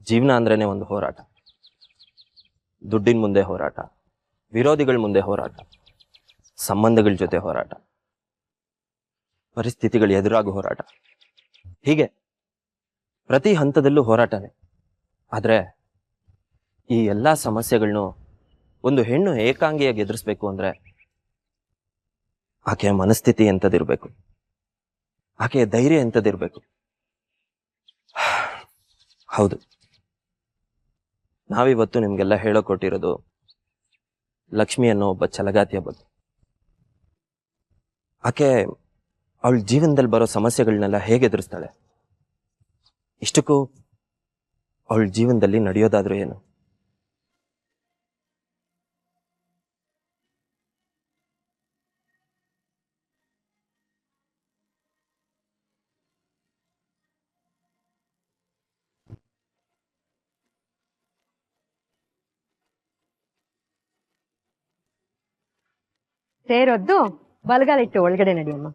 ಜೀವನ ಅಂದ್ರೇನೆ ಒಂದು ಹೋರಾಟ. ದುಡ್ಡಿನ ಮುಂದೆ ಹೋರಾಟ, ವಿರೋಧಿಗಳ ಮುಂದೆ ಹೋರಾಟ, ಸಂಬಂಧಗಳ ಜೊತೆ ಹೋರಾಟ, ಪರಿಸ್ಥಿತಿಗಳು ಎದುರಾಗಿ ಹೋರಾಟ. ಹೀಗೆ ಪ್ರತಿ ಹಂತದಲ್ಲೂ ಹೋರಾಟನೇ. ಆದ್ರೆ ಈ ಎಲ್ಲಾ ಸಮಸ್ಯೆಗಳನ್ನು ಒಂದು ಹೆಣ್ಣು ಏಕಾಂಗಿಯಾಗಿ ಎದುರಿಸ್ಬೇಕು ಅಂದ್ರೆ ಆಕೆಯ ಮನಸ್ಥಿತಿ ಎಂಥದಿರ್ಬೇಕು, ಆಕೆಯ ಧೈರ್ಯ ಎಂಥದಿರ್ಬೇಕು. ಹೌದು, ನಾವಿವತ್ತು ನಿಮ್ಗೆಲ್ಲ ಹೇಳೋಕೊಟ್ಟಿರೋದು ಲಕ್ಷ್ಮಿ ಅನ್ನೋ ಒಬ್ಬ ಛಲಗಾತಿಯ ಬಗ್ಗೆ. ಆಕೆ ಅವಳ ಜೀವನದಲ್ಲಿ ಬರೋ ಸಮಸ್ಯೆಗಳನ್ನೆಲ್ಲ ಹೇಗೆ ಎದುರಿಸ್ತಾಳೆ, ಇಷ್ಟಕ್ಕೂ ಅವಳ ಜೀವನದಲ್ಲಿ ನಡೆಯೋದಾದ್ರೂ ಏನು? ಸೇರೊದ್ದು ಬಲಗಾಲಿಟ್ಟು ಒಳಗಡೆ ನಡಿಯಮ್ಮ.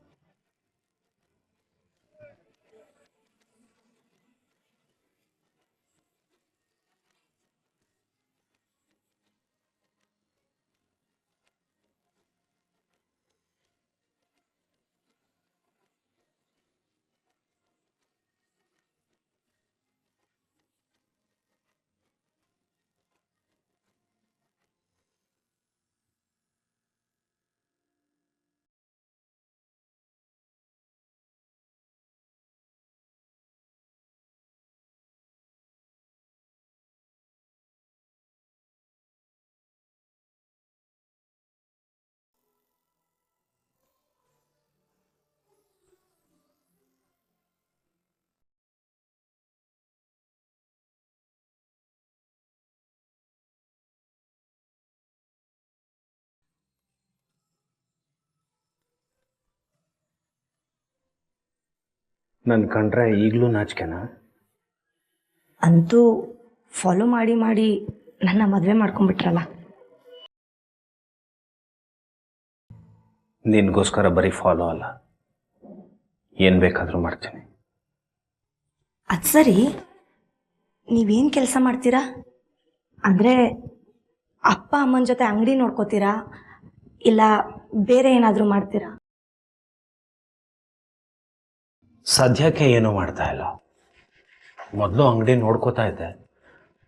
ನನ್ನ ಕಂಡ್ರೆ ಈಗಲೂ ನಾಚಿಕೆನಾ? ಅಂತೂ ಫಾಲೋ ಮಾಡಿ ಮಾಡಿ ನನ್ನ ಮದುವೆ ಮಾಡ್ಕೊಂಡ್ಬಿಟ್ರಲ್ಲ. ನಿನಗೋಸ್ಕರ ಬರೀ ಫಾಲೋ ಅಲ್ಲ, ಏನು ಬೇಕಾದರೂ ಮಾಡ್ತೀನಿ. ಅದು ಸರಿ, ನೀವೇನು ಕೆಲಸ ಮಾಡ್ತೀರಾ? ಅಂದರೆ ಅಪ್ಪ ಅಮ್ಮನ ಜೊತೆ ಅಂಗಡಿ ನೋಡ್ಕೋತೀರಾ ಇಲ್ಲ ಬೇರೆ ಏನಾದರೂ ಮಾಡ್ತೀರಾ? ಸದ್ಯಕ್ಕೆ ಏನೂ ಮಾಡ್ತಾ ಇಲ್ಲ. ಮೊದಲು ಅಂಗಡಿ ನೋಡ್ಕೋತಾ ಇದ್ದೆ,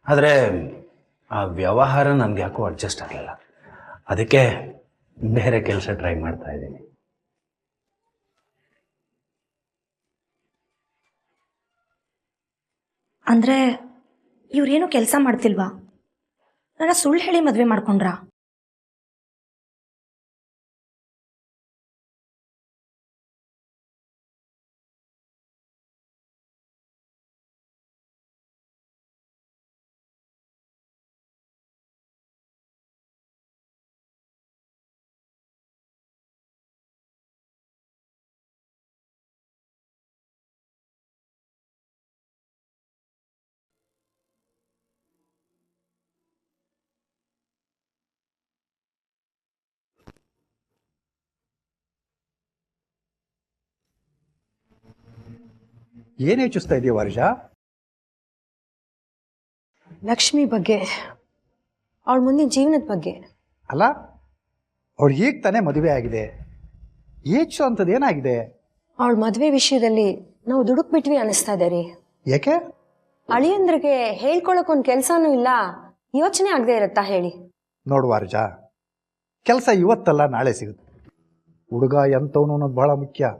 ಆದರೆ ಆ ವ್ಯವಹಾರ ನನಗೆ ಯಾಕೋ ಅಡ್ಜಸ್ಟ್ ಆಗಲಿಲ್ಲ. ಅದಕ್ಕೆ ಬೇರೆ ಕೆಲಸ ಟ್ರೈ ಮಾಡ್ತಾ ಇದ್ದೀನಿ. ಅಂದರೆ ಇವ್ರೇನು ಕೆಲಸ ಮಾಡ್ತಿಲ್ವಾ? ನನ್ನ ಸುಳ್ಳು ಹೇಳಿ ಮದುವೆ ಮಾಡ್ಕೊಂಡ್ರಾ? ಏನು ಯೋಚಿಸ್ತಾ ಇದೆಯಾ ವರ್ಷ? ಲಕ್ಷ್ಮಿ ಬಗ್ಗೆ, ಅವಳ ಮುಂದಿನ ಜೀವನದ ಬಗ್ಗೆ. ಅಲ್ಲ, ಅವಳು ಈಗ ತಾನೇ ಮದುವೆ ಆಗಿದೆ, ಯೋಚಿಸೋ ಅಂಥದ್ದು ಏನಾಗಿದೆ? ಅವಳ ಮದುವೆ ವಿಷಯದಲ್ಲಿ ನಾವು ದುಡುಕ್ಬಿಟ್ವಿ ಅನಿಸ್ತಾ ಇದೆ ರೀ. ಯಾಕೆ? ಅಳಿಯಂದ್ರಿಗೆ ಹೇಳ್ಕೊಳಕ್ಕೊಂದು ಕೆಲಸನೂ ಇಲ್ಲ, ಯೋಚನೆ ಆಗದೆ ಇರತ್ತಾ ಹೇಳಿ? ನೋಡುವ ಅರ್ಜ, ಕೆಲಸ ಇವತ್ತಲ್ಲ ನಾಳೆ ಸಿಗುತ್ತೆ. ಹುಡುಗ ಎಂಥವನು ಅನ್ನೋದು ಬಹಳ ಮುಖ್ಯ.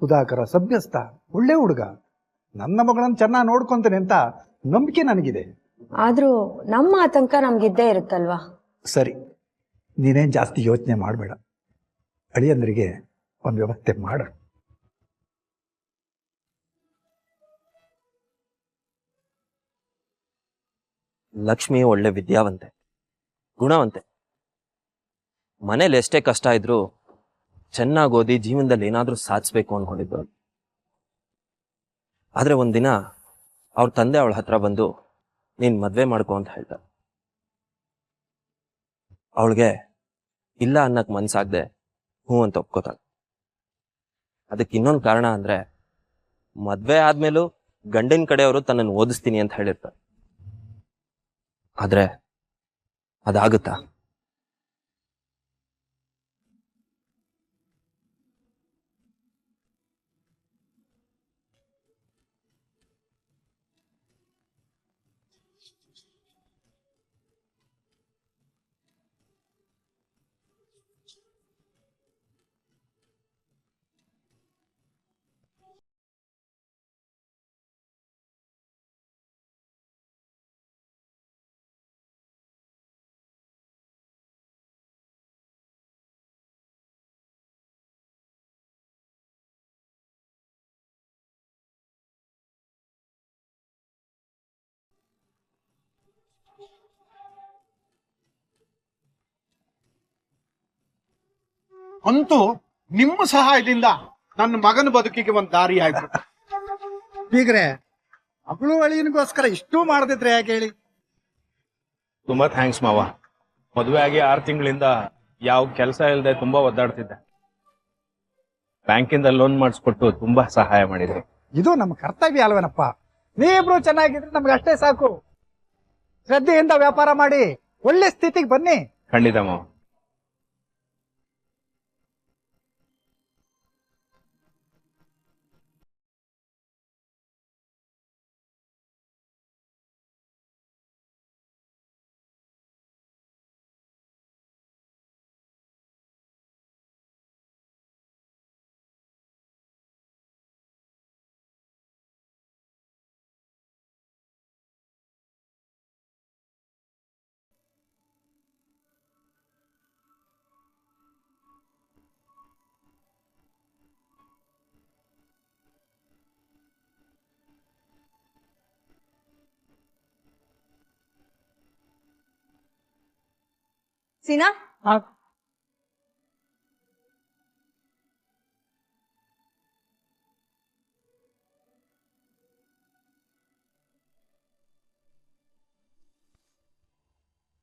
ಉದಾಕರ, ಸಭ್ಯಸ್ಥ, ಒಳ್ಳೆ ಹುಡುಗ. ನನ್ನ ಮಗಳನ್ನು ಚೆನ್ನಾಗಿ ನೋಡ್ಕೊಂತಾನೆ ಅಂತ ನಂಬಿಕೆ ನನಗಿದೆ. ಆದ್ರೂ ನಮ್ಮ ಆತಂಕ ನಮ್ಗಿದ್ದೇ ಇರುತ್ತಲ್ವಾ? ಸರಿ, ನೀನೇನು ಜಾಸ್ತಿ ಯೋಚನೆ ಮಾಡಬೇಡ. ಅಳಿಯಂದ್ರಿಗೆ ಒಂದು ವ್ಯವಸ್ಥೆ ಮಾಡ. ಲಕ್ಷ್ಮಿ ಒಳ್ಳೆ ವಿದ್ಯಾವಂತೆ, ಗುಣವಂತೆ. ಮನೇಲಿ ಎಷ್ಟೇ ಕಷ್ಟ ಇದ್ರೂ ಚೆನ್ನಾಗಿ ಓದಿ ಜೀವನದಲ್ಲಿ ಏನಾದ್ರೂ ಸಾಧಿಸ್ಬೇಕು ಅನ್ಕೊಂಡಿದ್ರು. ಆದ್ರೆ ಒಂದಿನ ಅವ್ರ ತಂದೆ ಅವಳ ಹತ್ರ ಬಂದು ನೀನ್ ಮದ್ವೆ ಮಾಡ್ಕೊ ಅಂತ ಹೇಳ್ತಾರೆ. ಅವಳಿಗೆ ಇಲ್ಲ ಅನ್ನಕ್ ಮನ್ಸಾಗ್ದೆ ಹ್ಞೂ ಅಂತ ಒಪ್ಕೋತಾಳೆ. ಅದಕ್ಕೆ ಇನ್ನೊಂದು ಕಾರಣ ಅಂದ್ರೆ, ಮದ್ವೆ ಆದ್ಮೇಲೂ ಗಂಡಿನ ಕಡೆಯವರು ತನ್ನನ್ನು ಓದಿಸ್ತೀನಿ ಅಂತ ಹೇಳಿರ್ತಾರೆ. ಆದ್ರೆ ಅದಾಗುತ್ತಾ? ಅಂತೂ ನಿಮ್ಮ ಸಹಾಯದಿಂದ ನನ್ನ ಮಗನ ಬದುಕಿಗೆ ಒಂದು ದಾರಿ ಆಯ್ತು. ಬೀಗ್ರೆ, ಮಗಳು ಅಳಿಯನಿಗೋಸ್ಕರ ಇಷ್ಟೂ ಮಾಡದಿದ್ರೆ ಯಾಕೆ ಹೇಳಿ? ತುಂಬಾ ಥ್ಯಾಂಕ್ಸ್ ಮಾವ. ಮದುವೆ ಆಗಿ 6 ತಿಂಗಳಿಂದ ಯಾವ ಕೆಲಸ ಇಲ್ಲದೆ ತುಂಬಾ ಒದ್ದಾಡ್ತಿದ್ದೆ. ಬ್ಯಾಂಕಿಂದ ಲೋನ್ ಮಾಡಿಸ್ಕೊಟ್ಟು ತುಂಬಾ ಸಹಾಯ ಮಾಡಿದ್ರಿ. ಇದು ನಮ್ಮ ಕರ್ತವ್ಯ ಅಲ್ವೇನಪ್ಪ. ನೀವಿಬ್ರು ಚೆನ್ನಾಗಿದ್ರೆ ನಮ್ಗೆ ಅಷ್ಟೇ ಸಾಕು. ಶ್ರದ್ಧೆಯಿಂದ ವ್ಯಾಪಾರ ಮಾಡಿ ಒಳ್ಳೆ ಸ್ಥಿತಿಗೆ ಬನ್ನಿ. ಖಂಡಿತ ಮಾವ. ಸೀನಾ,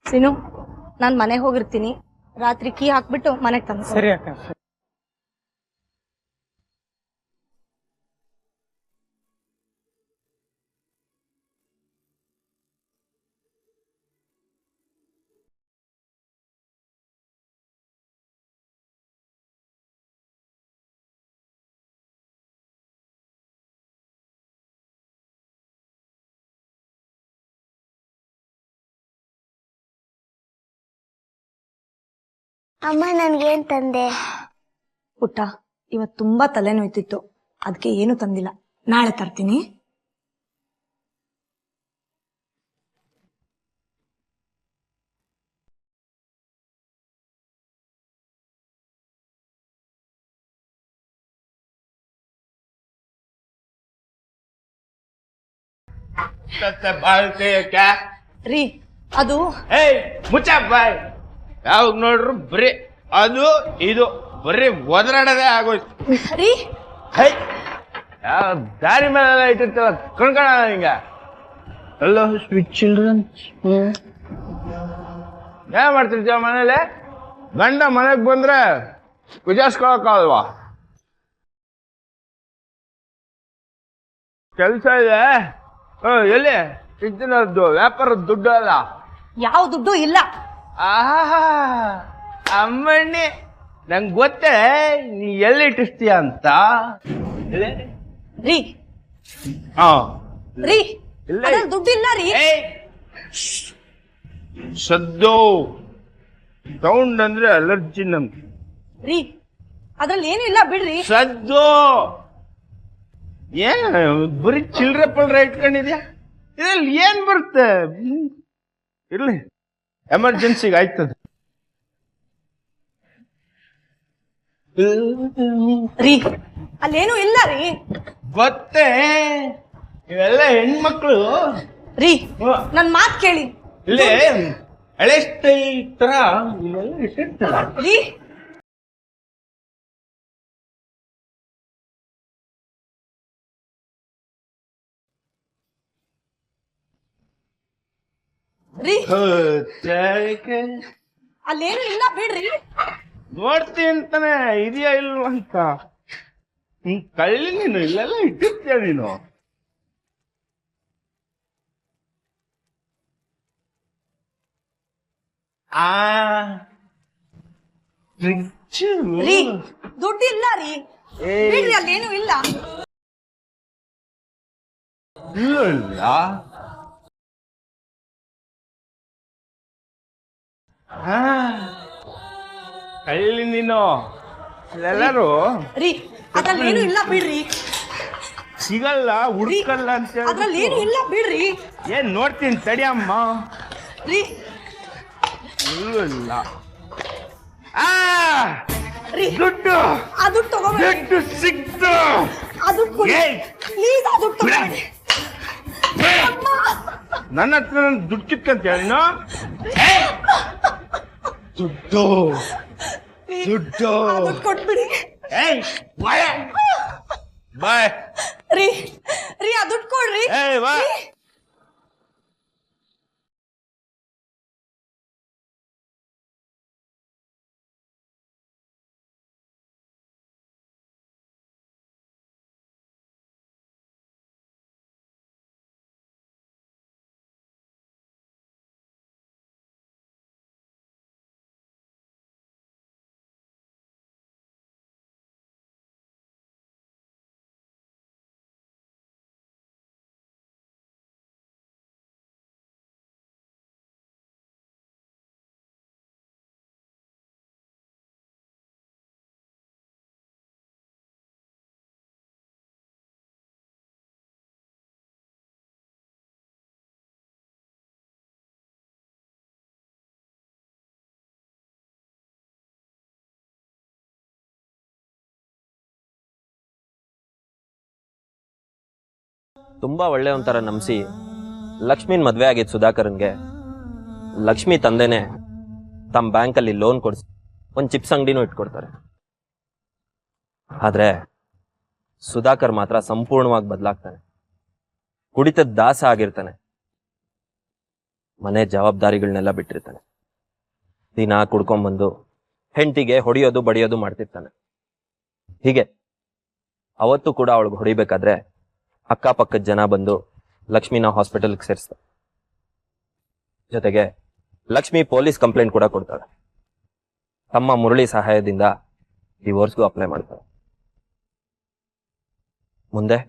ಸೀನು, ನಾನ್ ಮನೆಗೆ ಹೋಗಿರ್ತೀನಿ. ರಾತ್ರಿ ಕೀ ಹಾಕ್ಬಿಟ್ಟು ಮನೆಗೆ ತಂದು. ಸರಿ ಅಕ್ಕ. ಅಮ್ಮ ನನ್ಗೇನ್ ತಂದೆ? ಪುಟ್ಟ, ಇವತ್ ತುಂಬಾ ತಲೆನೋಯ್ತಿತ್ತು, ಅದಕ್ಕೆ ಏನು ತಂದಿಲ್ಲ. ನಾಳೆ ತರ್ತೀನಿ. ರೀ, ಅದು ಮುಚ್ಚ ಬಾಯ್. ಯಾವಾಗ ನೋಡ್ರು ಬರೀ ಅದು ಇದು ಬರೀ ಒದರಾಡೋದೇ ಆಗೋಯ್ತು. ರೀ, ಯಾವ ದಾರಿ ಮೇಲೆಲ್ಲ ಇಟ್ಟಿರ್ತಾವ ಕಣ್ಕಣ ಹಿಂಗ. ಹಲೋ ಸ್ವೀಟ್ ಚಿಲ್ಡ್ರನ್, ಏನ್ ಮಾಡ್ತಿರ್ತೀವ ಮನೇಲಿ? ಗಂಡ ಮನೆಗ್ ಬಂದ್ರೆ ವಿಚಾರಿಸ್ಕೊಳಕ್ಕಾಗಲ್ವಾ? ಕೆಲ್ಸ ಇದೆ. ಎಲ್ಲಿ ಇದ್ದಿನದ್ದು ವ್ಯಾಪಾರದ ದುಡ್ಡು ಅಲ್ಲ. ಯಾವ ದುಡ್ಡು ಇಲ್ಲ. ಆಹಾ ಅಮ್ಮಣ್ಣಿ, ನಂಗೆ ಗೊತ್ತೇ ನೀ ಎಲ್ಲಿ ಇಟ್ಟಿಸ್ತೀಯ ಅಂತ. ರೀ ಹಾ ರೀ, ಇಲ್ಲ ಅದ್ರಲ್ಲಿ ದುಡ್ಡು ಇಲ್ಲ ರೀ. ಸದ್ದು ಸೌಂಡ್ ಅಂದ್ರೆ ಅಲರ್ಜಿ ನಮ್ಗೆ. ರೀ, ಅದ್ರಲ್ಲಿ ಏನು ಇಲ್ಲ ಬಿಡ್ರಿ. ಸದ್ದು ಏನ್ ಬರೀ ಚಿಲ್ರೆ ಪಲ್ರೆ ಇಟ್ಕೊಂಡಿದ್ಯಾ? ಇದ್ರಲ್ಲಿ ಏನ್ ಬರುತ್ತೆ? ಇರ್ಲಿ, ಎಮರ್ಜೆನ್ಸಿಗೆ ಆಯ್ತದ. ರೀ, ಅಲ್ಲೇನು ಇಲ್ಲ ರೀ. ಗೊತ್ತೇ, ಇವೆಲ್ಲ ಹೆಣ್ಮಕ್ಳು. ರೀ, ನನ್ ಮಾತ್ ಕೇಳಿ. ಇಲ್ಲೇ ಹಳೆ ಸ್ಟೈಲ್ ತರ ಇವೆಲ್ಲ ಇಟ್ಟಿರ್ತಾರ. ರೀ, ರೀ, ಅಲ್ಲೇನು ಇಲ್ಲ ಬಿಡ್ರಿ. ನೋಡ್ತಿ ಅಂತಾನೆ ಇದೆಯಾ ಇಲ್ವ ಅಂತ. ಕಳ್ಳಿ ನೀನು ಇಲ್ಲೆಲ್ಲ ಇಟ್ಟಿರ್ತೀಯ ನೀನು. ಆ ಫ್ರಿಜ್ಜು. ರೀ ದುಡ್ಡು ಇಲ್ಲ ರೀ, ಬಿಡ್ರಿ, ಅಲ್ಲೇನು ಇಲ್ಲ. ಇಲ್ಲ ಕಳ್ಳಿ ನೀನು ಎಲ್ಲರೂ ರೀ ಅದ್ರಲ್ಲಿ ಏನು ಇಲ್ಲ ಬಿಡ್ರಿ, ಸಿಗಲ್ಲ ಹುಡ್ಕಲ್ಲ ಅಂತ ಅದ್ರಲ್ಲಿ ಏನು ಇಲ್ಲ ಬಿಡ್ರಿ. ಏನ್ ನೋಡ್ತೀನಿ ತಡಿಯಮ್ಮ. ರೀ ಇಲ್ಲ ರೀ ದುಡ್ಡು ಆ ದುಡ್ಡು ತಗೋಬೇಡಿ, ದುಡ್ಡು ಸಿಕ್ತು. ಆ ದುಡ್ಡು ಕೊಡಿ ಏಯ್! ಪ್ಲೀಸ್, ಆ ದುಡ್ಡು ತಗೋಬೇಡಿ. ನನ್ನ ಹತ್ರ ನನ್ ದುಡ್ಡು ಕಿತ್ಕಂತ ಹೇಳಿನ ದುಡ್ಡು ದುಡ್ಡು ಆ ದುಡ್ಡು ಕೊಟ್ಬಿಡಿ. ಏಯ್ ಬಾಯ್ ಬಾಯ್ ರೀ ರೀ ಆ ದುಡ್ಡು ಕೊಡ್ರಿ. ಏಯ್ ಬಾ. ರೀ. ತುಂಬಾ ಒಳ್ಳೆ ಒಂಥರ ನಂಬಿಸಿ ಲಕ್ಷ್ಮಿನ್ ಮದ್ವೆ ಆಗಿದ್ ಸುಧಾಕರನ್ಗೆ ಲಕ್ಷ್ಮಿ ತಂದೆನೆ ತಮ್ಮ ಬ್ಯಾಂಕಲ್ಲಿ ಲೋನ್ ಕೊಡಿಸಿ ಒಂದು ಚಿಪ್ಸ್ ಅಂಗಡಿನೂ ಇಟ್ಕೊಡ್ತಾರೆ. ಆದ್ರೆ ಸುಧಾಕರ್ ಮಾತ್ರ ಸಂಪೂರ್ಣವಾಗಿ ಬದಲಾಗ್ತಾನೆ. ಕುಡಿತದ ದಾಸ ಆಗಿರ್ತಾನೆ. ಮನೆ ಜವಾಬ್ದಾರಿಗಳನ್ನೆಲ್ಲ ಬಿಟ್ಟಿರ್ತಾನೆ. ದಿನ ಕುಡ್ಕೊಂಡ್ಬಂದು ಹೆಂಡತಿಗೆ ಹೊಡೆಯೋದು ಬಡಿಯೋದು ಮಾಡ್ತಿರ್ತಾನೆ. ಹೀಗೆ ಅವತ್ತು ಕೂಡ ಅವಳಿಗೆ ಹೊಡಿಬೇಕಾದ್ರೆ ಅಕ್ಕಪಕ್ಕದ ಜನ ಬಂದು ಲಕ್ಷ್ಮಿನ ಹಾಸ್ಪಿಟಲ್ಗೆ ಸೇರಿಸ್ತಾರೆ. ಜೊತೆಗೆ ಲಕ್ಷ್ಮಿ ಪೊಲೀಸ್ ಕಂಪ್ಲೇಂಟ್ ಕೂಡ ಕೊಡ್ತಾಳೆ. ತಮ್ಮ ಮುರಳಿ ಸಹಾಯದಿಂದ ಡಿವೋರ್ಸ್ಗೂ ಅಪ್ಲೈ ಮಾಡ್ತಾಳೆ. ಮುಂದೆ